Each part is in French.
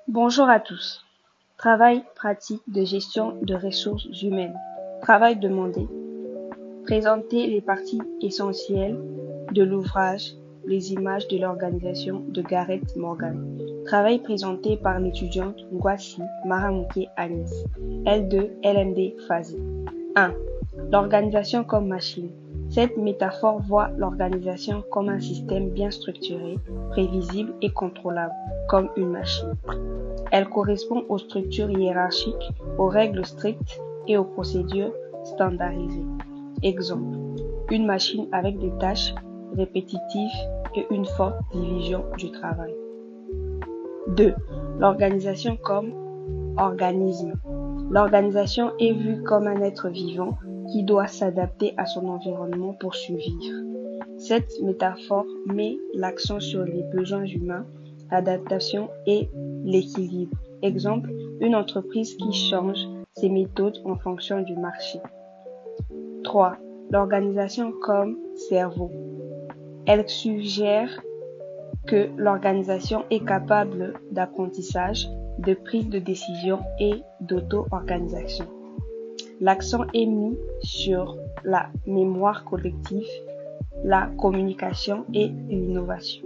Bonjour à tous. Travail pratique de gestion de ressources humaines. Travail demandé. Présenter les parties essentielles de l'ouvrage, les images de l'organisation de Gareth Morgan. Travail présenté par l'étudiante Ngwasi Maramouké Anis, L2 LMD Fazi. 1. L'organisation comme machine. Cette métaphore voit l'organisation comme un système bien structuré, prévisible et contrôlable, comme une machine. Elle correspond aux structures hiérarchiques, aux règles strictes et aux procédures standardisées. Exemple, une machine avec des tâches répétitives et une forte division du travail. 2. L'organisation comme organisme. L'organisation est vue comme un être vivant qui doit s'adapter à son environnement pour survivre. Cette métaphore met l'accent sur les besoins humains, l'adaptation et l'équilibre. Exemple, une entreprise qui change ses méthodes en fonction du marché. 3. L'organisation comme cerveau. Elle suggère que l'organisation est capable d'apprentissage, de prise de décision et d'auto-organisation. L'accent est mis sur la mémoire collective, la communication et l'innovation.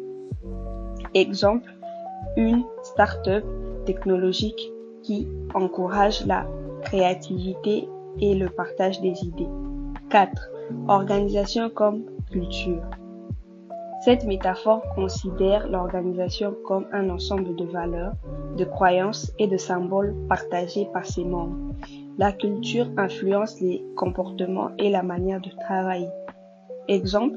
Exemple, une start-up technologique qui encourage la créativité et le partage des idées. 4. Organisation comme culture. Cette métaphore considère l'organisation comme un ensemble de valeurs, de croyances et de symboles partagés par ses membres. La culture influence les comportements et la manière de travailler. Exemple,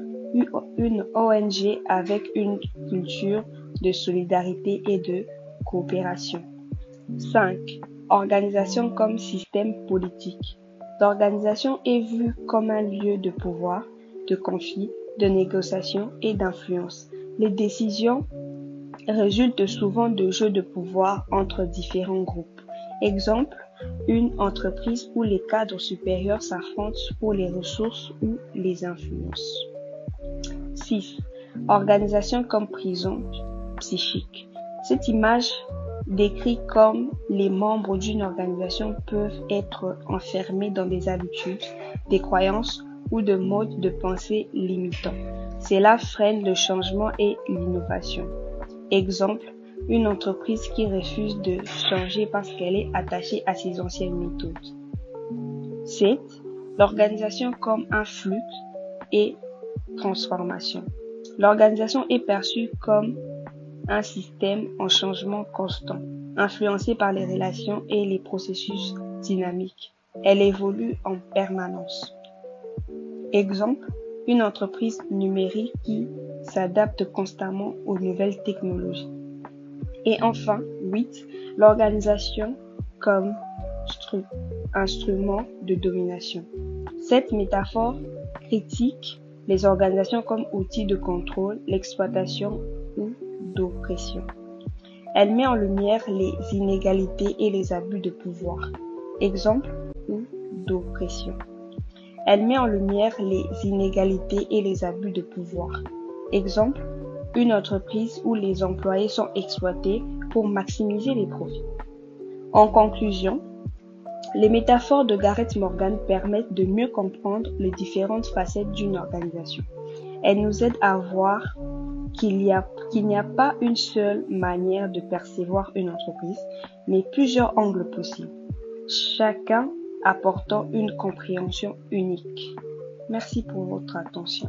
une ONG avec une culture de solidarité et de coopération. 5. Organisation comme système politique. L'organisation est vue comme un lieu de pouvoir, de conflit, de négociation et d'influence. Les décisions résultent souvent de jeux de pouvoir entre différents groupes. Exemple, une entreprise où les cadres supérieurs s'affrontent pour les ressources ou les influences. 6. Organisation comme prison psychique. Cette image décrit comme les membres d'une organisation peuvent être enfermés dans des habitudes, des croyances ou de modes de pensée limitants. Cela freine le changement et l'innovation. Exemple, une entreprise qui refuse de changer parce qu'elle est attachée à ses anciennes méthodes. 7. L'organisation comme un flux et transformation. L'organisation est perçue comme un système en changement constant, influencé par les relations et les processus dynamiques. Elle évolue en permanence. Exemple, une entreprise numérique qui s'adapte constamment aux nouvelles technologies. Et enfin, 8. L'organisation comme instrument de domination. Cette métaphore critique les organisations comme outils de contrôle, l'exploitation ou d'oppression. Elle met en lumière les inégalités et les abus de pouvoir. Exemple ou d'oppression. Elle met en lumière les inégalités et les abus de pouvoir. Exemple, une entreprise où les employés sont exploités pour maximiser les profits. En conclusion, les métaphores de Gareth Morgan permettent de mieux comprendre les différentes facettes d'une organisation. Elles nous aident à voir qu'il n'y a pas une seule manière de percevoir une entreprise, mais plusieurs angles possibles, chacun apportant une compréhension unique. Merci pour votre attention.